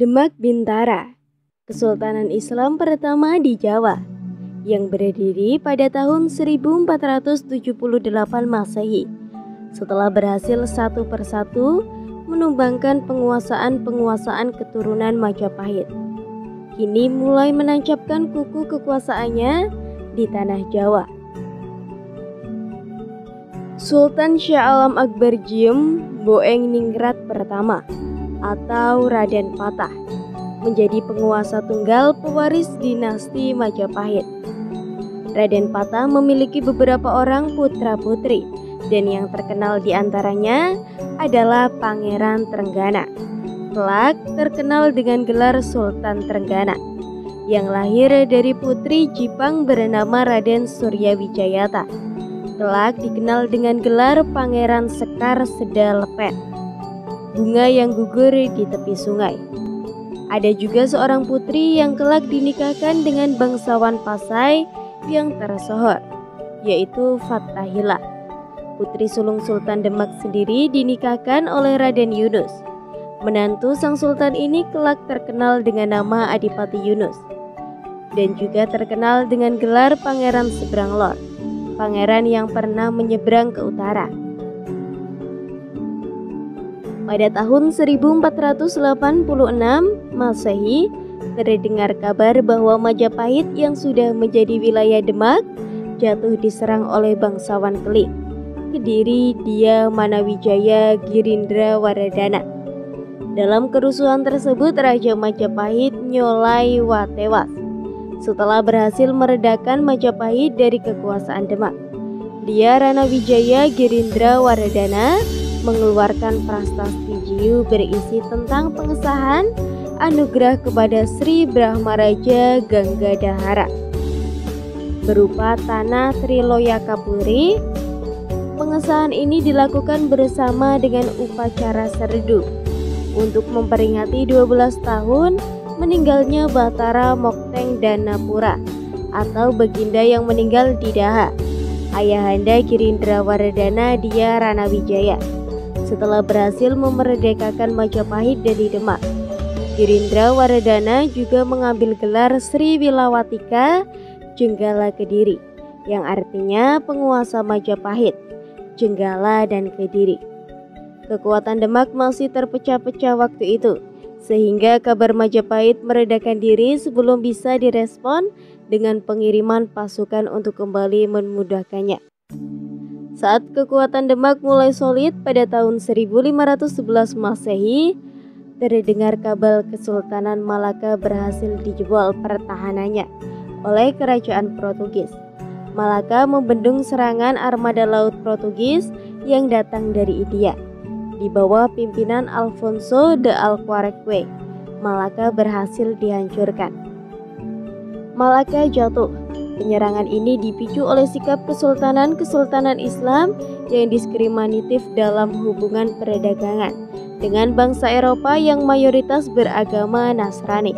Demak Bintara, Kesultanan Islam pertama di Jawa, yang berdiri pada tahun 1478 Masehi, setelah berhasil satu persatu menumbangkan penguasaan keturunan Majapahit. Kini mulai menancapkan kuku kekuasaannya di tanah Jawa. Sultan Syah Alam Akbar Jiem Boeng Ningrat pertama atau Raden Patah menjadi penguasa tunggal pewaris dinasti Majapahit. Raden Patah memiliki beberapa orang putra-putri, dan yang terkenal di antaranya adalah Pangeran Trenggana, kelak terkenal dengan gelar Sultan Trenggana, yang lahir dari putri Jipang bernama Raden Suryawijayata, kelak dikenal dengan gelar Pangeran Sekar Sedalepet, bunga yang gugur di tepi sungai. Ada juga seorang putri yang kelak dinikahkan dengan bangsawan Pasai yang tersohor, yaitu Fathahillah. Putri sulung Sultan Demak sendiri dinikahkan oleh Raden Yunus. Menantu sang sultan ini kelak terkenal dengan nama Adipati Yunus, dan juga terkenal dengan gelar Pangeran Seberang Lor, pangeran yang pernah menyeberang ke utara. Pada tahun 1486 Masehi, terdengar kabar bahwa Majapahit yang sudah menjadi wilayah Demak jatuh diserang oleh bangsawan Keling, Kediri, Dia, Manawijaya, Girindra Wardana. Dalam kerusuhan tersebut, Raja Majapahit Nyolai tewas setelah berhasil meredakan Majapahit dari kekuasaan Demak. Dia, Ranawijaya, Girindra Wardana mengeluarkan prasasti Jiu berisi tentang pengesahan anugerah kepada Sri Brahmaraja Ganggadahara berupa tanah Triloyakapuri. Pengesahan ini dilakukan bersama dengan upacara serdu untuk memperingati 12 tahun meninggalnya Batara Mokteng Danapura atau Baginda yang meninggal di Daha, ayahanda Girindra Wardana Dia Ranawijaya, setelah berhasil memerdekakan Majapahit dari Demak. Girindra Wardana juga mengambil gelar Sri Wilawatika Jenggala Kediri, yang artinya penguasa Majapahit, Jenggala dan Kediri. Kekuatan Demak masih terpecah-pecah waktu itu, sehingga kabar Majapahit meredakan diri sebelum bisa direspon dengan pengiriman pasukan untuk kembali memudahkannya. Saat kekuatan Demak mulai solid pada tahun 1511 Masehi, terdengar kabar Kesultanan Malaka berhasil dijebol pertahanannya oleh kerajaan Portugis. Malaka membendung serangan armada laut Portugis yang datang dari India. Di bawah pimpinan Alfonso de Alquerque, Malaka berhasil dihancurkan. Malaka jatuh. Penyerangan ini dipicu oleh sikap kesultanan Islam yang diskriminatif dalam hubungan perdagangan dengan bangsa Eropa yang mayoritas beragama Nasrani.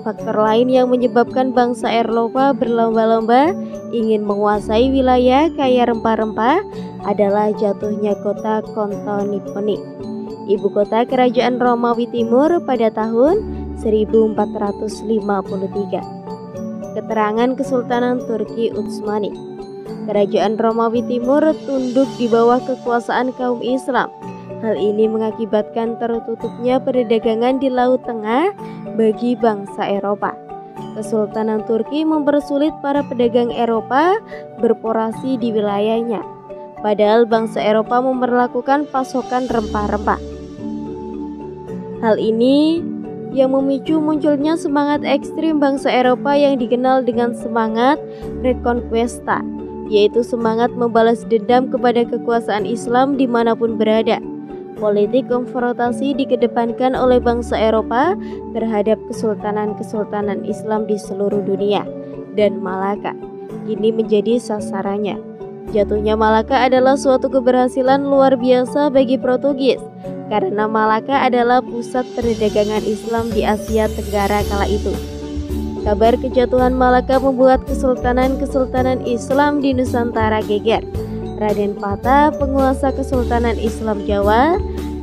Faktor lain yang menyebabkan bangsa Eropa berlomba-lomba ingin menguasai wilayah kaya rempah-rempah adalah jatuhnya kota Konstantinopel, ibu kota kerajaan Romawi Timur pada tahun 1453. Keterangan Kesultanan Turki Utsmani. Kerajaan Romawi Timur tunduk di bawah kekuasaan kaum Islam. Hal ini mengakibatkan tertutupnya perdagangan di Laut Tengah bagi bangsa Eropa. Kesultanan Turki mempersulit para pedagang Eropa beroperasi di wilayahnya, padahal bangsa Eropa memperlakukan pasokan rempah-rempah. Hal ini yang memicu munculnya semangat ekstrim bangsa Eropa yang dikenal dengan semangat Reconquista, yaitu semangat membalas dendam kepada kekuasaan Islam dimanapun berada. Politik konfrontasi dikedepankan oleh bangsa Eropa terhadap kesultanan Islam di seluruh dunia, dan Malaka kini menjadi sasarannya. Jatuhnya Malaka adalah suatu keberhasilan luar biasa bagi Portugis, karena Malaka adalah pusat perdagangan Islam di Asia Tenggara kala itu. Kabar kejatuhan Malaka membuat kesultanan Islam di Nusantara geger. Raden Patah, penguasa Kesultanan Islam Jawa,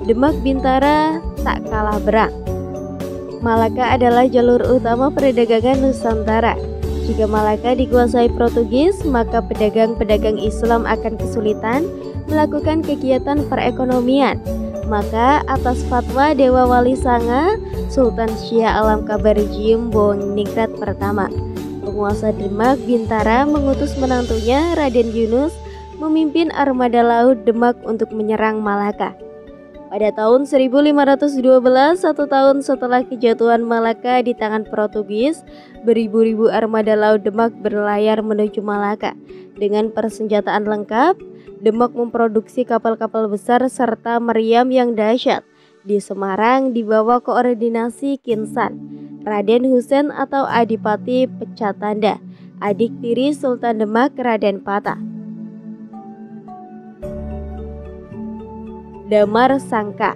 Demak Bintara tak kalah berang. Malaka adalah jalur utama perdagangan Nusantara. Jika Malaka dikuasai Portugis, maka pedagang-pedagang Islam akan kesulitan melakukan kegiatan perekonomian. Maka atas fatwa Dewa Wali Sanga, Sultan Syah Alam Kabarjim Bouwningrat pertama, penguasa Demak Bintara mengutus menantunya Raden Yunus memimpin armada laut Demak untuk menyerang Malaka. Pada tahun 1512, satu tahun setelah kejatuhan Malaka di tangan Portugis, beribu-ribu armada laut Demak berlayar menuju Malaka. Dengan persenjataan lengkap, Demak memproduksi kapal-kapal besar serta meriam yang dahsyat. Di Semarang di bawah koordinasi Kinsan, Raden Husein atau Adipati Pecatanda, adik tiri Sultan Demak Raden Patah. Damar Sangka.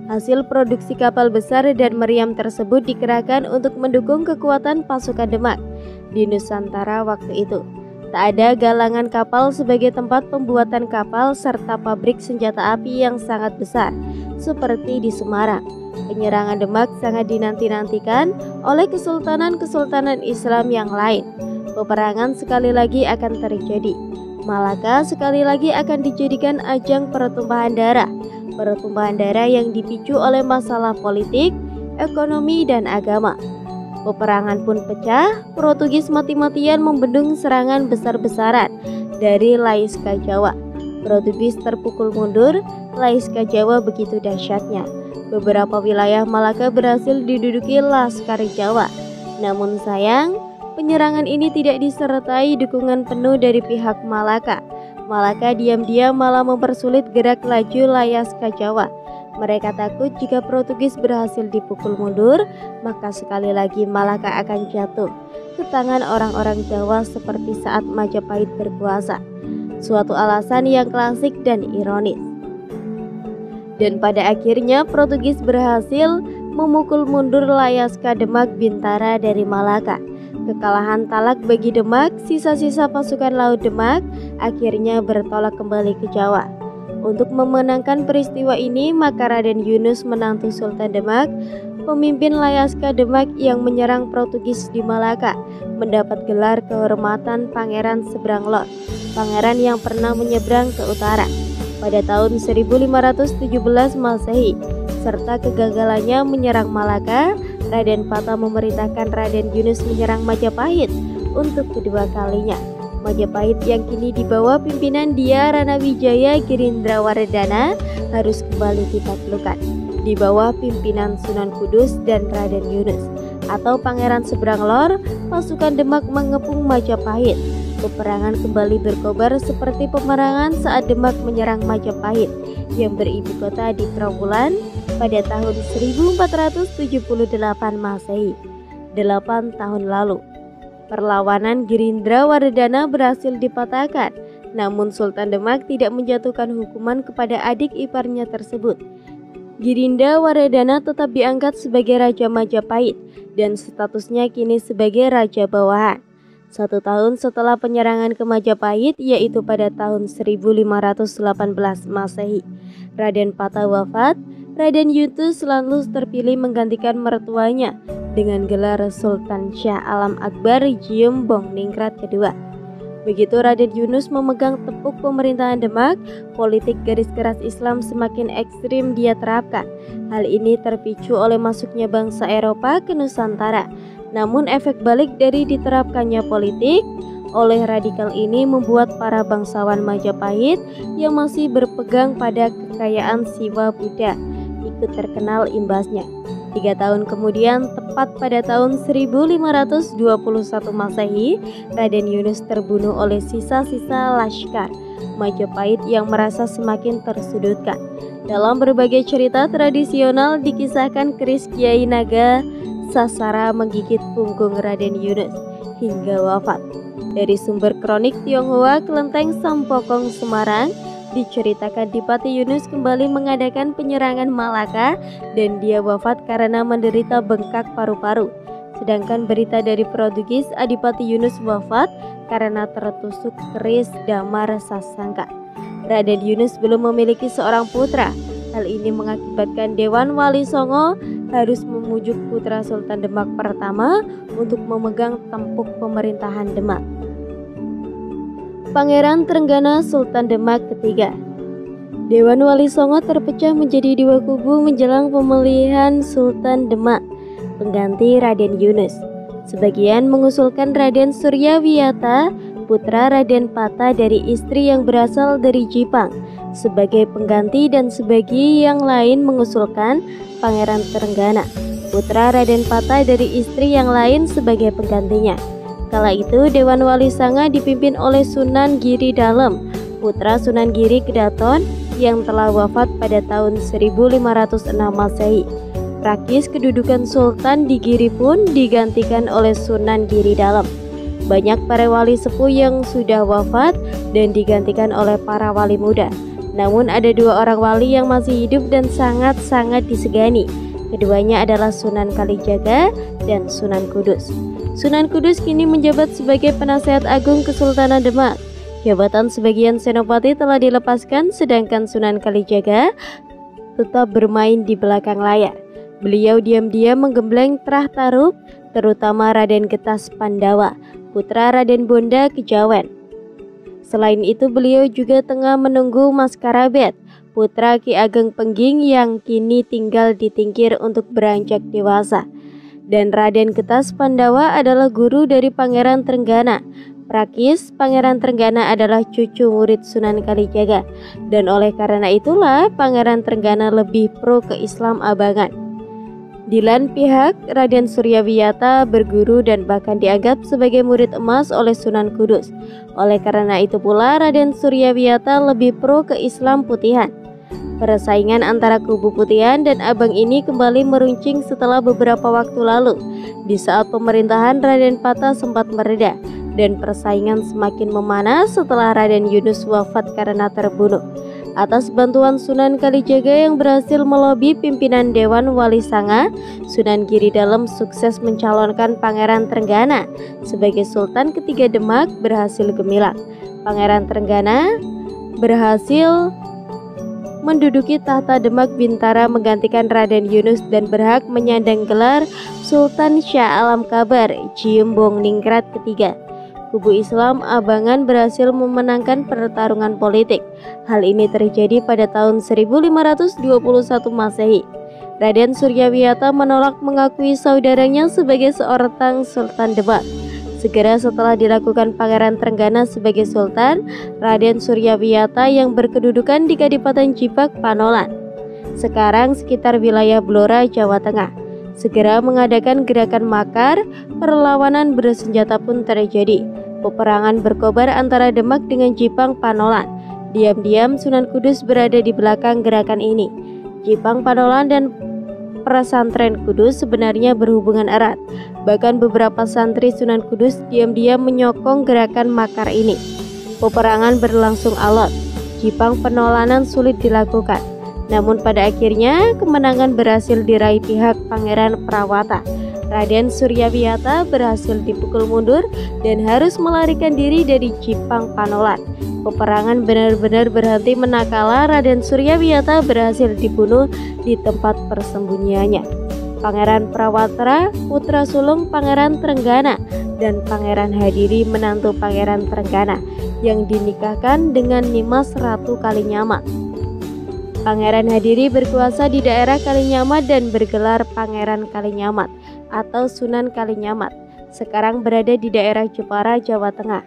Hasil produksi kapal besar dan meriam tersebut dikerahkan untuk mendukung kekuatan pasukan Demak di Nusantara waktu itu. Tak ada galangan kapal sebagai tempat pembuatan kapal serta pabrik senjata api yang sangat besar seperti di Semarang. Penyerangan Demak sangat dinanti-nantikan oleh kesultanan-kesultanan Islam yang lain. Peperangan sekali lagi akan terjadi. Malaka sekali lagi akan dijadikan ajang pertumpahan darah. Pertumpahan darah yang dipicu oleh masalah politik, ekonomi, dan agama. Peperangan pun pecah, Portugis mati-matian membendung serangan besar-besaran dari Laiska Jawa. Portugis terpukul mundur, Laiska Jawa begitu dahsyatnya. Beberapa wilayah Malaka berhasil diduduki Laskar Jawa. Namun sayang, penyerangan ini tidak disertai dukungan penuh dari pihak Malaka. Malaka diam-diam malah mempersulit gerak laju Laiska Jawa. Mereka takut jika Portugis berhasil dipukul mundur, maka sekali lagi Malaka akan jatuh ke tangan orang-orang Jawa seperti saat Majapahit berkuasa. Suatu alasan yang klasik dan ironis. Dan pada akhirnya Portugis berhasil memukul mundur Laiska Demak Bintara dari Malaka. Kekalahan talak bagi Demak, sisa-sisa pasukan laut Demak akhirnya bertolak kembali ke Jawa. Untuk memenangkan peristiwa ini, maka Raden Yunus menantu Sultan Demak, pemimpin Laiska Demak yang menyerang Portugis di Malaka, mendapat gelar kehormatan Pangeran Seberang Lot, pangeran yang pernah menyeberang ke utara. Pada tahun 1517 Masehi, serta kegagalannya menyerang Malaka, Raden Patah memerintahkan Raden Yunus menyerang Majapahit untuk kedua kalinya. Majapahit yang kini di bawah pimpinan Dia Ranawijaya Girindrawardana harus kembali ditaklukkan di bawah pimpinan Sunan Kudus dan Raden Yunus atau Pangeran Seberang Lor. Pasukan Demak mengepung Majapahit. Peperangan kembali berkobar seperti peperangan saat Demak menyerang Majapahit yang beribu kota di Trawulan pada tahun 1478 Masehi, 8 tahun lalu. Perlawanan Girindrawardana berhasil dipatahkan, namun Sultan Demak tidak menjatuhkan hukuman kepada adik iparnya tersebut. Girindrawardana tetap diangkat sebagai Raja Majapahit dan statusnya kini sebagai Raja Bawahan. 1 tahun setelah penyerangan ke Majapahit, yaitu pada tahun 1518 Masehi, Raden Patah wafat. Raden Yunus lalu terpilih menggantikan mertuanya dengan gelar Sultan Syah Alam Akbar Jium Bouwningrat II. Begitu Raden Yunus memegang tepuk pemerintahan Demak, politik garis keras Islam semakin ekstrim dia terapkan. Hal ini terpicu oleh masuknya bangsa Eropa ke Nusantara. Namun efek balik dari diterapkannya politik oleh radikal ini membuat para bangsawan Majapahit yang masih berpegang pada kekayaan Siwa Buddha ikut terkenal imbasnya. 3 tahun kemudian, tepat pada tahun 1521 Masehi, Raden Yunus terbunuh oleh sisa-sisa Laskar Majapahit yang merasa semakin tersudutkan. Dalam berbagai cerita tradisional dikisahkan keris Kiai Naga Sasara menggigit punggung Raden Yunus hingga wafat. Dari sumber kronik Tionghoa Kelenteng Sampokong Semarang diceritakan Dipati Yunus kembali mengadakan penyerangan Malaka dan dia wafat karena menderita bengkak paru-paru. Sedangkan berita dari Portugis, Adipati Yunus wafat karena tertusuk keris Damar Sangka. Raden Yunus belum memiliki seorang putra. Hal ini mengakibatkan Dewan Wali Songo harus memujuk putra Sultan Demak pertama untuk memegang tampuk pemerintahan Demak. Pangeran Trenggana Sultan Demak ketiga. Dewan Wali Songo terpecah menjadi dua kubu menjelang pemilihan Sultan Demak pengganti Raden Yunus. Sebagian mengusulkan Raden Suryawiyata, putra Raden Pata dari istri yang berasal dari Jipang, sebagai pengganti, dan sebagian yang lain mengusulkan Pangeran Trenggana, putra Raden Pata dari istri yang lain sebagai penggantinya. Kala itu Dewan Wali Sanga dipimpin oleh Sunan Giri Dalem, putra Sunan Giri Kedaton yang telah wafat pada tahun 1506 Masehi. Praktis kedudukan Sultan di Giri pun digantikan oleh Sunan Giri Dalem. Banyak para wali sepuh yang sudah wafat dan digantikan oleh para wali muda. Namun ada dua orang wali yang masih hidup dan sangat-sangat disegani. Keduanya adalah Sunan Kalijaga dan Sunan Kudus. Sunan Kudus kini menjabat sebagai penasehat agung Kesultanan Demak. Jabatan sebagian senopati telah dilepaskan, sedangkan Sunan Kalijaga tetap bermain di belakang layar. Beliau diam-diam menggembleng Trah Tarub, terutama Raden Getas Pandawa, putra Raden Bonda Kejawen. Selain itu beliau juga tengah menunggu Mas Karabet, putra Ki Ageng Pengging yang kini tinggal di Tingkir untuk beranjak dewasa. Dan Raden Getas Pandawa adalah guru dari Pangeran Trenggana. Prakis, Pangeran Trenggana adalah cucu murid Sunan Kalijaga, dan oleh karena itulah Pangeran Trenggana lebih pro ke Islam abangan. Di lain pihak, Raden Suryawiyata berguru dan bahkan dianggap sebagai murid emas oleh Sunan Kudus. Oleh karena itu pula Raden Suryawiyata lebih pro ke Islam putihan. Persaingan antara kubu putihan dan abang ini kembali meruncing setelah beberapa waktu lalu, di saat pemerintahan Raden Pata sempat mereda, dan persaingan semakin memanas setelah Raden Yunus wafat karena terbunuh. Atas bantuan Sunan Kalijaga yang berhasil melobi pimpinan Dewan Wali Sanga, Sunan Giri Dalem sukses mencalonkan Pangeran Trenggana sebagai Sultan ketiga Demak berhasil gemilang. Pangeran Trenggana berhasil menduduki tahta Demak Bintara menggantikan Raden Yunus dan berhak menyandang gelar Sultan Shah Alam Kabar Jiumbong Ningrat ketiga. Kubu Islam abangan berhasil memenangkan pertarungan politik. Hal ini terjadi pada tahun 1521 Masehi. Raden Suryawiyata menolak mengakui saudaranya sebagai seorang Sultan Demak. Segera setelah dilakukan Pangeran Trenggana sebagai Sultan, Raden Suryawiyata yang berkedudukan di Kadipaten Jipak Panolan, sekarang sekitar wilayah Blora, Jawa Tengah, segera mengadakan gerakan makar. Perlawanan bersenjata pun terjadi. Peperangan berkobar antara Demak dengan Jipang Panolan. Diam-diam Sunan Kudus berada di belakang gerakan ini. Jipang Panolan dan pesantren Kudus sebenarnya berhubungan erat. Bahkan beberapa santri Sunan Kudus diam-diam menyokong gerakan makar ini. Peperangan berlangsung alot. Jipang Penolanan sulit dilakukan. Namun pada akhirnya kemenangan berhasil diraih pihak Pangeran Prawata. Raden Suryawiyata berhasil dipukul mundur dan harus melarikan diri dari Jipang Panolan. Peperangan benar-benar berhenti manakala Raden Suryawiyata berhasil dibunuh di tempat persembunyiannya. Pangeran Prawata, putra sulung Pangeran Trenggana, dan Pangeran Hadiri, menantu Pangeran Trenggana, yang dinikahkan dengan Nimas Ratu Kalinyamat. Pangeran Hadiri berkuasa di daerah Kalinyamat dan bergelar Pangeran Kalinyamat atau Sunan Kalinyamat. Sekarang berada di daerah Jepara, Jawa Tengah.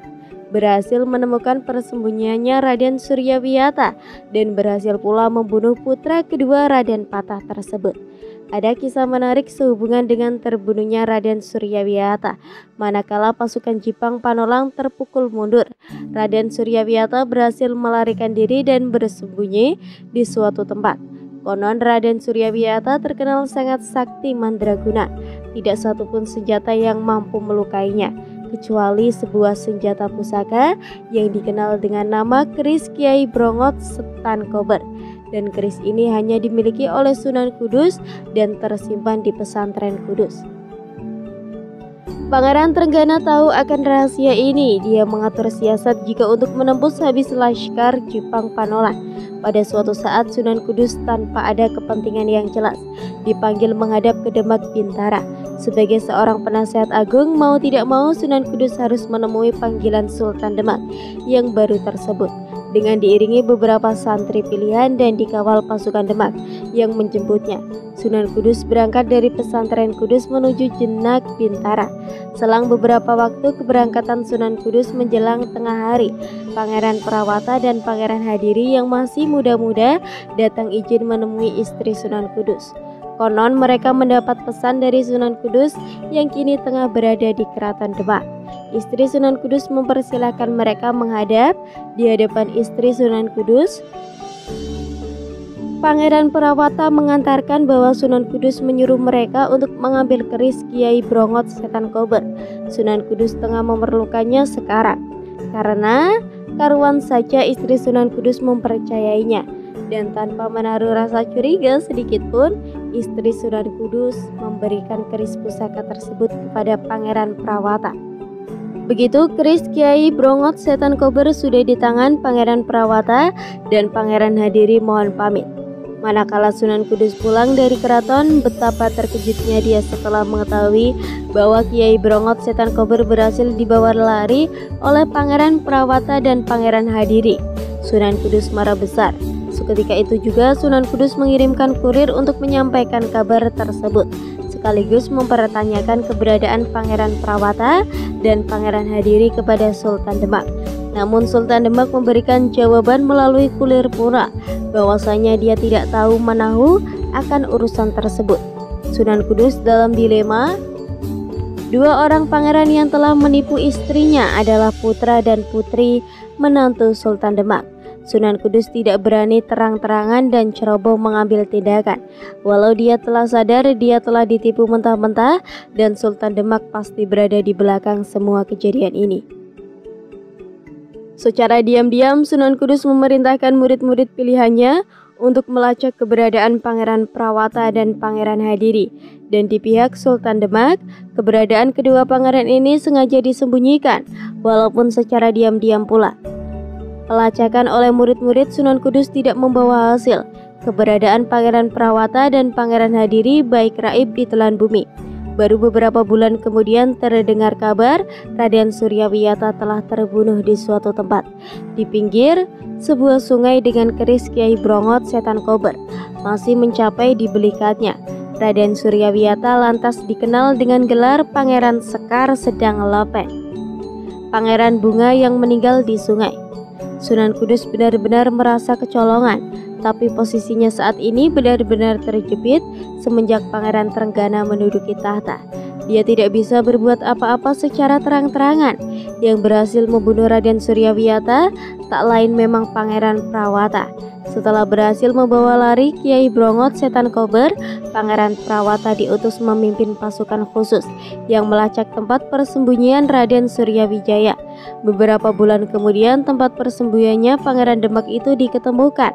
Berhasil menemukan persembunyiannya Raden Suryawiyata dan berhasil pula membunuh putra kedua Raden Patah tersebut. Ada kisah menarik sehubungan dengan terbunuhnya Raden Suryawiyata. Manakala pasukan Jipang Panolang terpukul mundur, Raden Suryawiyata berhasil melarikan diri dan bersembunyi di suatu tempat. Konon Raden Suryawiyata terkenal sangat sakti mandraguna. Tidak satupun senjata yang mampu melukainya, kecuali sebuah senjata pusaka yang dikenal dengan nama keris Kiai Brongot Setan Kober. Dan keris ini hanya dimiliki oleh Sunan Kudus dan tersimpan di pesantren Kudus. Pangeran Trenggana tahu akan rahasia ini. Dia mengatur siasat jika untuk menembus habis laskar Jipang Panolan. Pada suatu saat Sunan Kudus tanpa ada kepentingan yang jelas dipanggil menghadap ke Demak Bintara. Sebagai seorang penasehat agung, mau tidak mau Sunan Kudus harus menemui panggilan Sultan Demak yang baru tersebut. Dengan diiringi beberapa santri pilihan dan dikawal pasukan Demak yang menjemputnya, Sunan Kudus berangkat dari pesantren Kudus menuju Jenak Bintara. Selang beberapa waktu keberangkatan Sunan Kudus menjelang tengah hari, Pangeran Prawata dan Pangeran Hadiri yang masih muda-muda datang izin menemui istri Sunan Kudus. Konon mereka mendapat pesan dari Sunan Kudus yang kini tengah berada di Keraton Demak. Istri Sunan Kudus mempersilahkan mereka menghadap. Di hadapan istri Sunan Kudus, Pangeran Prawata mengantarkan bahwa Sunan Kudus menyuruh mereka untuk mengambil keris Kiai Brongot Setan Kober. Sunan Kudus tengah memerlukannya sekarang, karena karuan saja istri Sunan Kudus mempercayainya. Dan tanpa menaruh rasa curiga sedikit pun, istri Sunan Kudus memberikan keris pusaka tersebut kepada Pangeran Prawata. Begitu keris Kiai Brongot Setan Kober sudah di tangan Pangeran Prawata dan Pangeran Hadiri mohon pamit. Manakala Sunan Kudus pulang dari keraton, betapa terkejutnya dia setelah mengetahui bahwa Kiai Brongot Setan Kober berhasil dibawa lari oleh Pangeran Prawata dan Pangeran Hadiri. Sunan Kudus marah besar. Seketika itu juga Sunan Kudus mengirimkan kurir untuk menyampaikan kabar tersebut, sekaligus mempertanyakan keberadaan Pangeran Prawata dan Pangeran Hadiri kepada Sultan Demak. Namun Sultan Demak memberikan jawaban melalui kulir pura bahwasanya dia tidak tahu menahu akan urusan tersebut. Sunan Kudus dalam dilema. Dua orang pangeran yang telah menipu istrinya adalah putra dan putri menantu Sultan Demak. Sunan Kudus tidak berani terang-terangan dan ceroboh mengambil tindakan. Walau dia telah sadar dia telah ditipu mentah-mentah dan Sultan Demak pasti berada di belakang semua kejadian ini. Secara diam-diam Sunan Kudus memerintahkan murid-murid pilihannya untuk melacak keberadaan Pangeran Prawata dan Pangeran Hadiri. Dan di pihak Sultan Demak, keberadaan kedua pangeran ini sengaja disembunyikan, walaupun secara diam-diam pula. Pelacakan oleh murid-murid Sunan Kudus tidak membawa hasil. Keberadaan Pangeran Prawata dan Pangeran Hadiri baik raib di telan bumi. Baru beberapa bulan kemudian terdengar kabar Raden Suryawiyata telah terbunuh di suatu tempat di pinggir sebuah sungai dengan keris Kiai Brongot Setan Kober masih mencapai di belikatnya. Raden Suryawiyata lantas dikenal dengan gelar Pangeran Sekar Sedang Lopen, Pangeran Bunga yang meninggal di sungai. Sunan Kudus benar-benar merasa kecolongan, tapi posisinya saat ini benar-benar terjepit semenjak Pangeran Trenggana menduduki tahta. Dia tidak bisa berbuat apa-apa secara terang-terangan. Yang berhasil membunuh Raden Suryawiyata tak lain memang Pangeran Prawata. Setelah berhasil membawa lari Kiai Brongot Setan Kober, Pangeran Prawata diutus memimpin pasukan khusus yang melacak tempat persembunyian Raden Suryawijaya. Beberapa bulan kemudian tempat persembunyiannya Pangeran Demak itu diketemukan.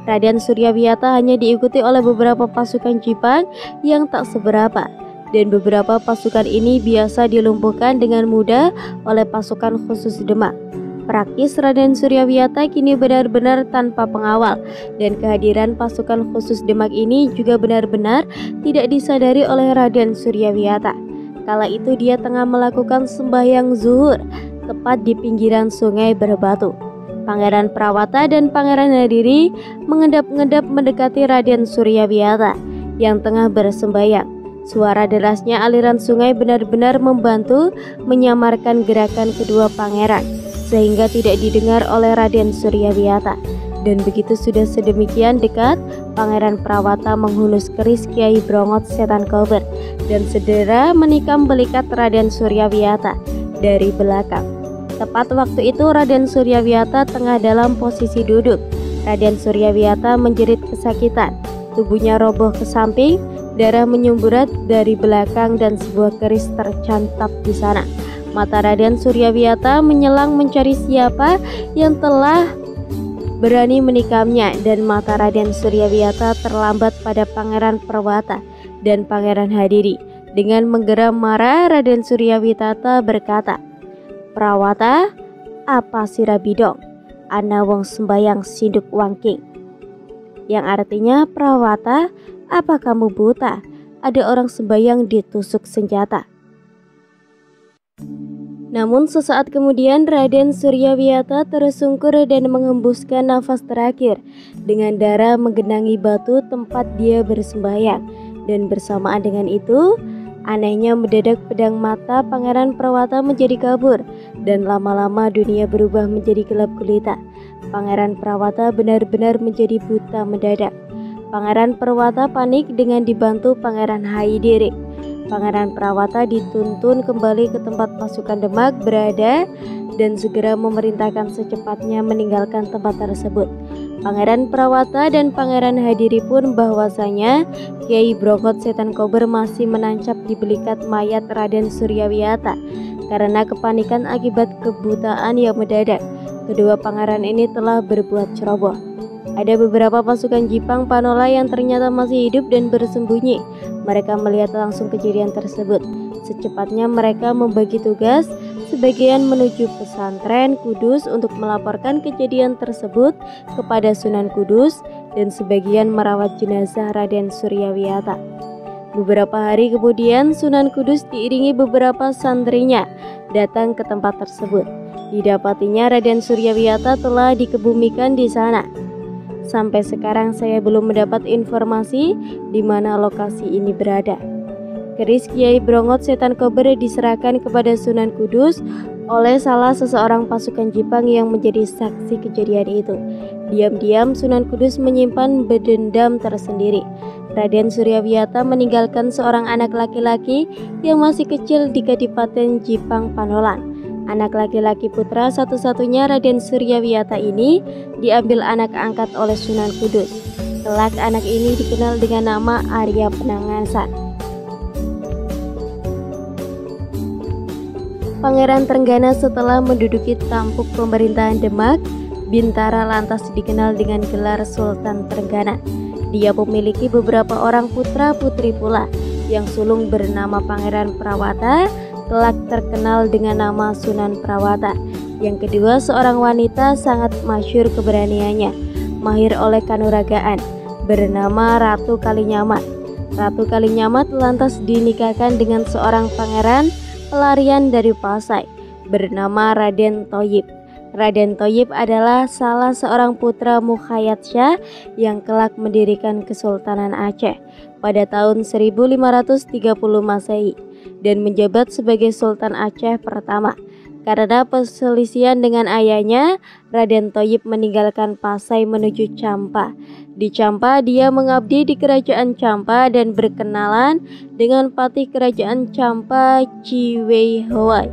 Raden Suryawiyata hanya diikuti oleh beberapa pasukan Jipang yang tak seberapa, dan beberapa pasukan ini biasa dilumpuhkan dengan mudah oleh pasukan khusus Demak. Praktis Raden Suryawiyata kini benar-benar tanpa pengawal, dan kehadiran pasukan khusus Demak ini juga benar-benar tidak disadari oleh Raden Suryawiyata. Kala itu dia tengah melakukan sembahyang zuhur tepat di pinggiran sungai berbatu. Pangeran Prawata dan Pangeran Hadiri mengendap-endap mendekati Raden Suryawiyata yang tengah bersembahyang. Suara derasnya aliran sungai benar-benar membantu menyamarkan gerakan kedua pangeran, sehingga tidak didengar oleh Raden Suryawiyata. Dan begitu sudah sedemikian dekat, Pangeran Prawata menghunus keris Kiai Brongot Setan Kober dan segera menikam belikat Raden Suryawiyata dari belakang. Tepat waktu itu Raden Suryawiyata tengah dalam posisi duduk. Raden Suryawiyata menjerit kesakitan. Tubuhnya roboh ke samping, darah menyumburat dari belakang dan sebuah keris tercantap di sana. Mata Raden Suryawiyata menyelang mencari siapa yang telah berani menikamnya, dan mata Raden Suryawiyata terlambat pada Pangeran Prawata dan Pangeran Hadiri. Dengan menggeram marah, Raden Suryawiyata berkata, "Prawata, apa sirah bidong? ana wong sembayang sinduk wangking, yang artinya, Prawata, apa kamu buta? Ada orang sembayang ditusuk senjata. Namun sesaat kemudian Raden Suryawiyata tersungkur dan menghembuskan nafas terakhir dengan darah menggenangi batu tempat dia bersembayang. Dan bersamaan dengan itu, anehnya mendadak pedang mata Pangeran Prawata menjadi kabur dan lama-lama dunia berubah menjadi gelap gulita. Pangeran Prawata benar-benar menjadi buta mendadak. Pangeran Prawata panik dengan dibantu Pangeran Haidirik. Pangeran Prawata dituntun kembali ke tempat pasukan Demak berada dan segera memerintahkan secepatnya meninggalkan tempat tersebut. Pangeran Prawata dan Pangeran Hadiri pun bahwasanya Kiai Brongot Setan Kober masih menancap di belikat mayat Raden Suryawiyata karena kepanikan akibat kebutaan yang mendadak. Kedua pangeran ini telah berbuat ceroboh. Ada beberapa pasukan Jipang Panola yang ternyata masih hidup dan bersembunyi. Mereka melihat langsung kejadian tersebut. Secepatnya mereka membagi tugas, sebagian menuju pesantren Kudus untuk melaporkan kejadian tersebut kepada Sunan Kudus dan sebagian merawat jenazah Raden Suryawiyata. Beberapa hari kemudian Sunan Kudus diiringi beberapa santrinya datang ke tempat tersebut. Didapatinya Raden Suryawiyata telah dikebumikan di sana. Sampai sekarang saya belum mendapat informasi di mana lokasi ini berada. Keris Kiai Brongot Setan Kober diserahkan kepada Sunan Kudus oleh salah seseorang pasukan Jipang yang menjadi saksi kejadian itu. Diam-diam Sunan Kudus menyimpan bedendam tersendiri. Raden Suryawiyata meninggalkan seorang anak laki-laki yang masih kecil di Kadipaten Jipang Panolan. Anak laki-laki putra satu-satunya Raden Suryawiyata ini diambil anak angkat oleh Sunan Kudus. Kelak anak ini dikenal dengan nama Arya Penangasan. Pangeran Trenggana setelah menduduki tampuk pemerintahan Demak, Bintara lantas dikenal dengan gelar Sultan Trenggana. Dia memiliki beberapa orang putra-putri pula. Yang sulung bernama Pangeran Prawata, kelak terkenal dengan nama Sunan Prawata. Yang kedua seorang wanita sangat masyhur keberaniannya, mahir oleh kanuragaan, bernama Ratu Kalinyamat. Ratu Kalinyamat lantas dinikahkan dengan seorang pangeran pelarian dari Pasai bernama Raden Thoyib. Raden Thoyib adalah salah seorang putra Mukhayat Shah yang kelak mendirikan Kesultanan Aceh pada tahun 1530 Masehi dan menjabat sebagai Sultan Aceh pertama. Karena perselisihan dengan ayahnya, Raden Thoyib meninggalkan Pasai menuju Champa. Di Champa dia mengabdi di kerajaan Champa dan berkenalan dengan patih kerajaan Champa Ciwei Howai.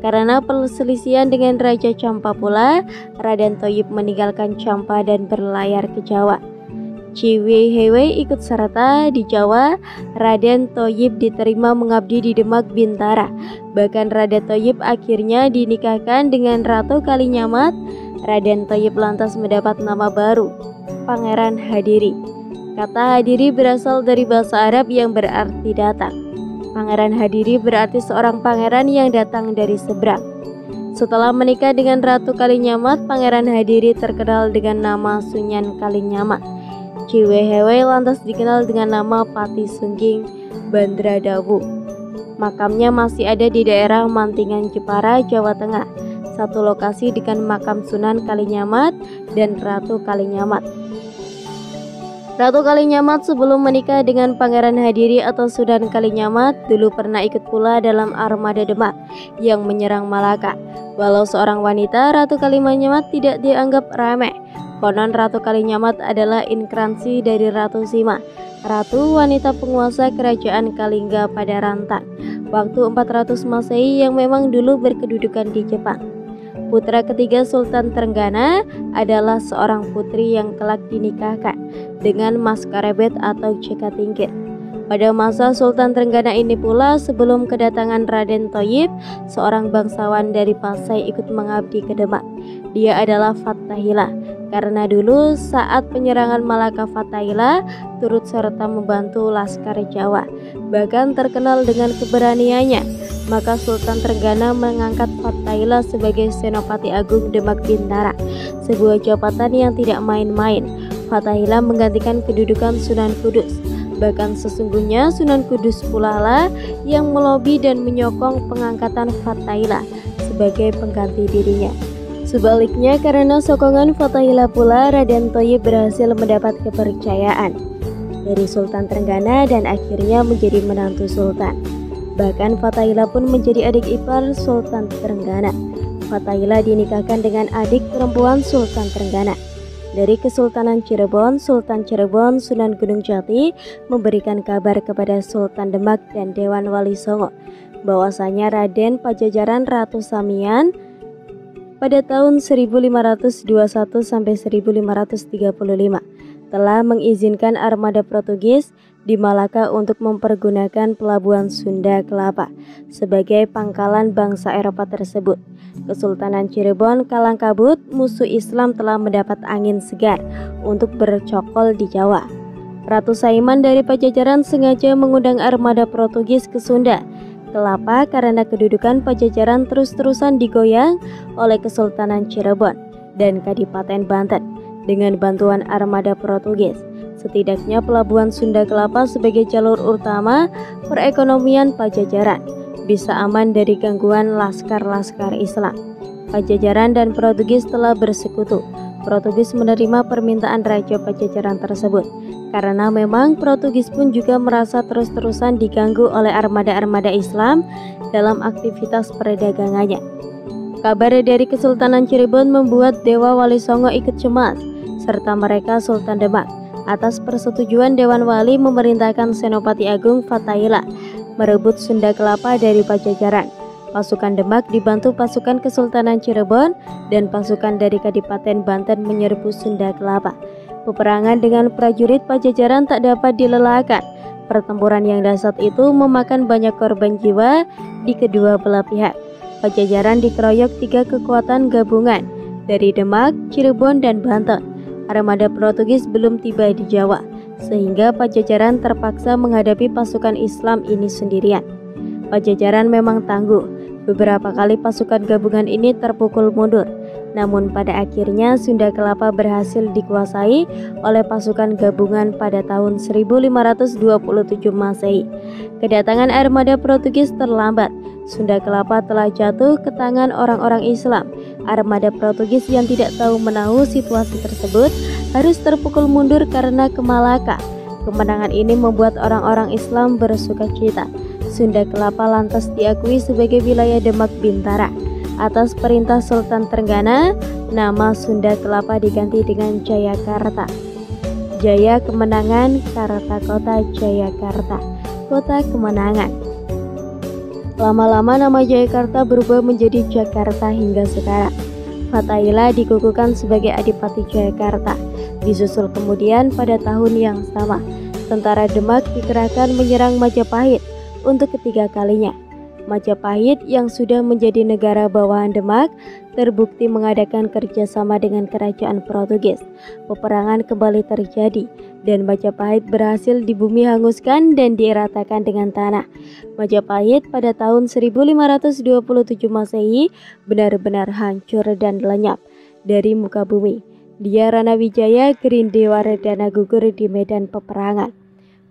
Karena perselisihan dengan Raja Champa pula, Raden Thoyib meninggalkan Champa dan berlayar ke Jawa. Ciwei Hewei ikut serta di Jawa. Raden Thoyib diterima mengabdi di Demak Bintara. Bahkan Raden Thoyib akhirnya dinikahkan dengan Ratu Kalinyamat. Raden Thoyib lantas mendapat nama baru, Pangeran Hadiri. Kata Hadiri berasal dari bahasa Arab yang berarti datang. Pangeran Hadiri berarti seorang pangeran yang datang dari seberang. Setelah menikah dengan Ratu Kalinyamat, Pangeran Hadiri terkenal dengan nama Sunan Kalinyamat. Ciwei Hewei lantas dikenal dengan nama Pati Sungging Bandradawu. Makamnya masih ada di daerah Mantingan Jepara, Jawa Tengah. Satu lokasi dengan makam Sunan Kalinyamat dan Ratu Kalinyamat. Ratu Kalinyamat sebelum menikah dengan Pangeran Hadiri atau Sunan Kalinyamat dulu pernah ikut pula dalam armada Demak yang menyerang Malaka. Walau seorang wanita, Ratu Kalinyamat tidak dianggap remeh. Konon Ratu Kalinyamat adalah inkarnasi dari Ratu Sima, ratu wanita penguasa kerajaan Kalingga pada Rantang, waktu 400 Masehi yang memang dulu berkedudukan di Jepang. Putra ketiga Sultan Trenggana adalah seorang putri yang kelak dinikahkan dengan Mas Karebet atau Jaka Tingkir. Pada masa Sultan Trenggana ini pula sebelum kedatangan Raden Thoyib, seorang bangsawan dari Pasai ikut mengabdi ke Demak. Dia adalah Fathahillah. Karena dulu saat penyerangan Malaka, Fathahillah turut serta membantu Laskar Jawa. Bahkan terkenal dengan keberaniannya maka Sultan Trenggana mengangkat Fathaillah sebagai Senopati Agung Demak Bintara, sebuah jabatan yang tidak main-main. Fathaillah menggantikan kedudukan Sunan Kudus. Bahkan sesungguhnya Sunan Kudus pula lah yang melobi dan menyokong pengangkatan Fathaillah sebagai pengganti dirinya. Sebaliknya, karena sokongan Fathaillah pula, Raden Thayyib berhasil mendapat kepercayaan dari Sultan Trenggana dan akhirnya menjadi menantu Sultan. Bahkan Fathaillah pun menjadi adik ipar Sultan Trenggana. Fathaillah dinikahkan dengan adik perempuan Sultan Trenggana. Dari Kesultanan Cirebon, Sultan Cirebon Sunan Gunung Jati memberikan kabar kepada Sultan Demak dan Dewan Wali Songo bahwasanya Raden Pajajaran Ratu Samian pada tahun 1521 sampai 1535 telah mengizinkan armada Portugis di Malaka untuk mempergunakan pelabuhan Sunda Kelapa sebagai pangkalan bangsa Eropa tersebut. Kesultanan Cirebon kalang kabut, musuh Islam telah mendapat angin segar untuk bercokol di Jawa. Ratu Saiman dari Pajajaran sengaja mengundang armada Portugis ke Sunda Kelapa karena kedudukan Pajajaran terus-terusan digoyang oleh Kesultanan Cirebon dan Kadipaten Banten dengan bantuan armada Portugis. Setidaknya pelabuhan Sunda Kelapa sebagai jalur utama perekonomian Pajajaran bisa aman dari gangguan laskar-laskar Islam. Pajajaran dan Portugis telah bersekutu. Portugis menerima permintaan Raja Pajajaran tersebut karena memang Portugis pun juga merasa terus-terusan diganggu oleh armada-armada Islam dalam aktivitas perdagangannya. Kabar dari Kesultanan Cirebon membuat Dewa Wali Songo ikut cemas, serta mereka Sultan Demak. Atas persetujuan Dewan Wali memerintahkan Senopati Agung Fathaillah merebut Sunda Kelapa dari Pajajaran. Pasukan Demak dibantu pasukan Kesultanan Cirebon dan pasukan dari Kadipaten Banten menyerbu Sunda Kelapa. Peperangan dengan prajurit Pajajaran tak dapat dilelahkan. Pertempuran yang dahsyat itu memakan banyak korban jiwa di kedua belah pihak. Pajajaran dikeroyok 3 kekuatan gabungan dari Demak, Cirebon, dan Banten. Armada Portugis belum tiba di Jawa, sehingga Pajajaran terpaksa menghadapi pasukan Islam ini sendirian. Pajajaran memang tangguh. Beberapa kali pasukan gabungan ini terpukul mundur. Namun pada akhirnya Sunda Kelapa berhasil dikuasai oleh pasukan gabungan pada tahun 1527 Masehi. Kedatangan armada Portugis terlambat. Sunda Kelapa telah jatuh ke tangan orang-orang Islam. Armada Portugis yang tidak tahu menahu situasi tersebut harus terpukul mundur karena ke Malaka. Kemenangan ini membuat orang-orang Islam bersukacita. Sunda Kelapa lantas diakui sebagai wilayah Demak Bintara. Atas perintah Sultan Trenggana, nama Sunda Kelapa diganti dengan Jayakarta. Jaya kemenangan, Karta kota Jayakarta, kota kemenangan. Lama-lama nama Jayakarta berubah menjadi Jakarta hingga sekarang. Fathaillah dikukuhkan sebagai Adipati Jayakarta. Disusul kemudian pada tahun yang sama, tentara Demak dikerahkan menyerang Majapahit untuk ketiga kalinya. Majapahit yang sudah menjadi negara bawahan Demak terbukti mengadakan kerjasama dengan kerajaan Portugis. Peperangan kembali terjadi dan Majapahit berhasil dibumi hanguskan dan diratakan dengan tanah. Majapahit pada tahun 1527 Masehi benar-benar hancur dan lenyap dari muka bumi. Dia Ranawijaya Gerindewardana gugur di medan peperangan.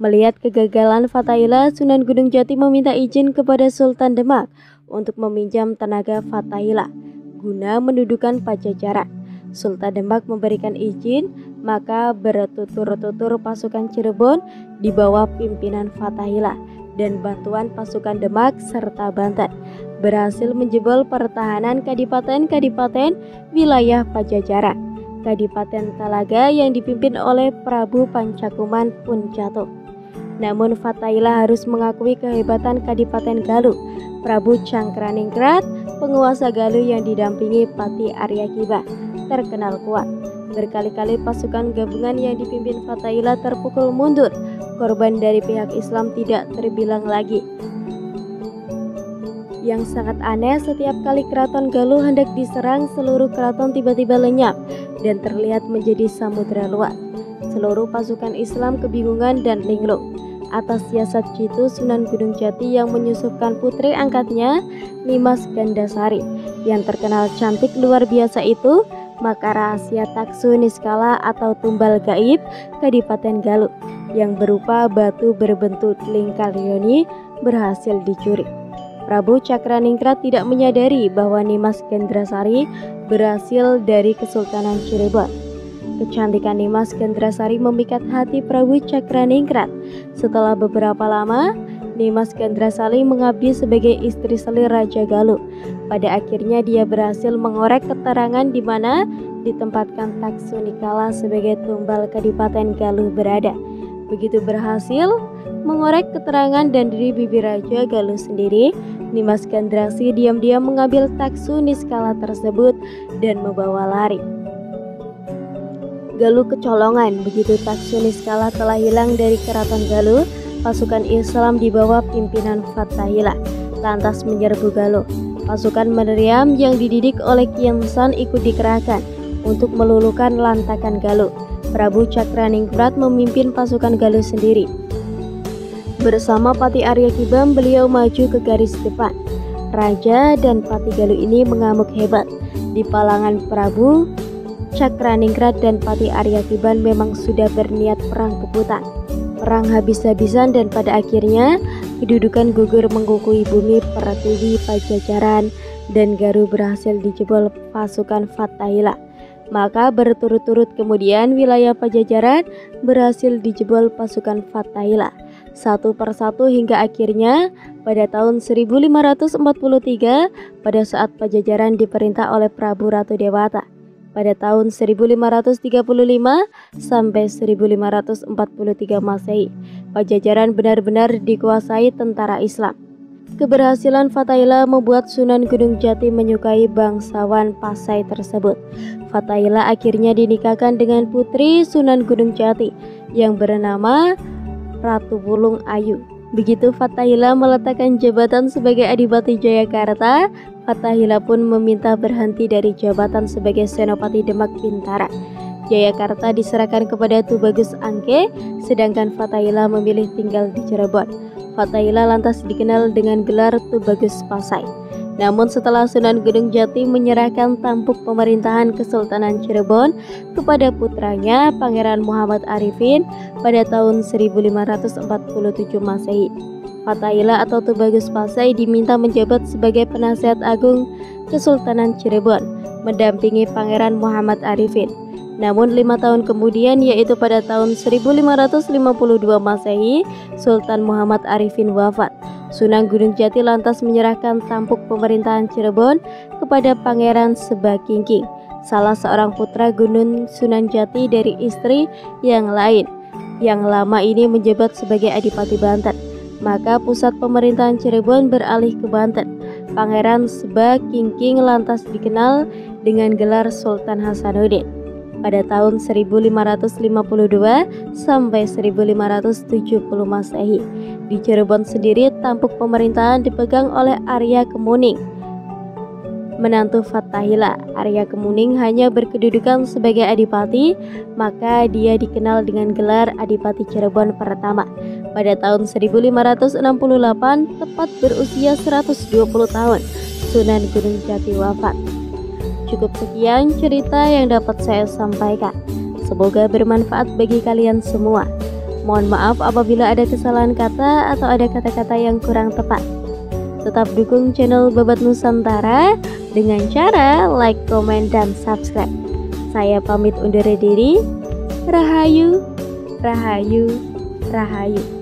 Melihat kegagalan Fathaillah, Sunan Gunung Jati meminta izin kepada Sultan Demak untuk meminjam tenaga Fathaillah guna mendudukan Pajajaran. Sultan Demak memberikan izin, maka bertutur-tutur pasukan Cirebon di bawah pimpinan Fathaillah dan bantuan pasukan Demak serta Banten berhasil menjebol pertahanan kadipaten-kadipaten wilayah Pajajaran. Kadipaten Talaga yang dipimpin oleh Prabu Pancakuman pun jatuh. Namun Fathaillah harus mengakui kehebatan Kadipaten Galuh. Prabu Cangkraningrat, penguasa Galuh yang didampingi Pati Aryakiba, terkenal kuat. Berkali-kali pasukan gabungan yang dipimpin Fathaillah terpukul mundur. Korban dari pihak Islam tidak terbilang lagi. Yang sangat aneh, setiap kali keraton Galuh hendak diserang, seluruh keraton tiba-tiba lenyap dan terlihat menjadi samudera luas. Seluruh pasukan Islam kebingungan dan linglung. atas siasat jitu Sunan Gunung Jati yang menyusupkan putri angkatnya, Nimas Gandasari, yang terkenal cantik luar biasa itu, maka rahasia Taksu Niskala atau tumbal gaib Kadipaten Galuh yang berupa batu berbentuk lingkar yoni berhasil dicuri. Prabu Cakraningrat tidak menyadari bahwa Nimas Gandasari berhasil dari Kesultanan Cirebon. Kecantikan Nimas Gandasari memikat hati Prabu Cakraningrat. Setelah beberapa lama, Nimas Gandasari mengabdi sebagai istri selir Raja Galuh. Pada akhirnya dia berhasil mengorek keterangan di mana ditempatkan Taksu Nikala sebagai tumbal Kadipaten Galuh berada. Begitu berhasil mengorek keterangan dan dari bibir Raja Galuh sendiri, Nimas Gandasari diam-diam mengambil Taksu Niskala tersebut dan membawa lari. Galuh kecolongan. Begitu Taksu Niskala telah hilang dari keraton Galuh, pasukan Islam di bawah pimpinan Fathahillah lantas menyerbu Galuh. Pasukan Meriam yang dididik oleh Kian San ikut dikerahkan untuk meluluhkan lantakan Galuh. Prabu Cakraningrat memimpin pasukan Galuh sendiri. Bersama Pati Arya Kibam, beliau maju ke garis depan. Raja dan Pati Galuh ini mengamuk hebat. Di palangan Prabu Cakraningrat dan Pati Arya Kibam memang sudah berniat perang pebutan, perang habis-habisan, dan pada akhirnya kedudukan gugur mengkukuhi bumi Pertiwi, Pajajaran, dan Galuh berhasil dijebol pasukan Fathahillah. Maka berturut-turut kemudian wilayah Pajajaran berhasil dijebol pasukan Fathahillah satu persatu hingga akhirnya pada tahun 1543 pada saat Pajajaran diperintah oleh Prabu Ratu Dewata. Pada tahun 1535 sampai 1543 Masehi, Pajajaran benar-benar dikuasai tentara Islam. Keberhasilan Fathahillah membuat Sunan Gunung Jati menyukai bangsawan Pasai tersebut. Fathahillah akhirnya dinikahkan dengan putri Sunan Gunung Jati yang bernama Ratu Wulung Ayu. Begitu Fathahillah meletakkan jabatan sebagai Adipati Jayakarta, Fathahillah pun meminta berhenti dari jabatan sebagai Senopati Demak Bintara. Jayakarta diserahkan kepada Tubagus Angke, sedangkan Fathahillah memilih tinggal di Cirebon. Fathahillah lantas dikenal dengan gelar Tubagus Pasai. Namun setelah Sunan Gunung Jati menyerahkan tampuk pemerintahan Kesultanan Cirebon kepada putranya Pangeran Muhammad Arifin pada tahun 1547 Masehi, Fathahillah atau Tubagus Pasai diminta menjabat sebagai penasihat agung Kesultanan Cirebon, mendampingi Pangeran Muhammad Arifin. Namun 5 tahun kemudian, yaitu pada tahun 1552 Masehi, Sultan Muhammad Arifin wafat. Sunan Gunung Jati lantas menyerahkan tampuk pemerintahan Cirebon kepada Pangeran Sebakingking, salah seorang putra Gunung Sunan Jati dari istri yang lain, yang lama ini menjabat sebagai Adipati Banten. Maka pusat pemerintahan Cirebon beralih ke Banten. Pangeran Sebakingking lantas dikenal dengan gelar Sultan Hasanuddin. Pada tahun 1552 sampai 1570 Masehi, di Cirebon sendiri tampuk pemerintahan dipegang oleh Arya Kemuning, menantu Fathahillah. Arya Kemuning hanya berkedudukan sebagai adipati, maka dia dikenal dengan gelar Adipati Cirebon pertama. Pada tahun 1568, tepat berusia 120 tahun, Sunan Gunung Jati wafat. Cukup sekian cerita yang dapat saya sampaikan. Semoga bermanfaat bagi kalian semua. Mohon maaf apabila ada kesalahan kata atau ada kata-kata yang kurang tepat. Tetap dukung channel Babat Nusantara dengan cara like, komen, dan subscribe. Saya pamit undur diri. Rahayu, rahayu, rahayu.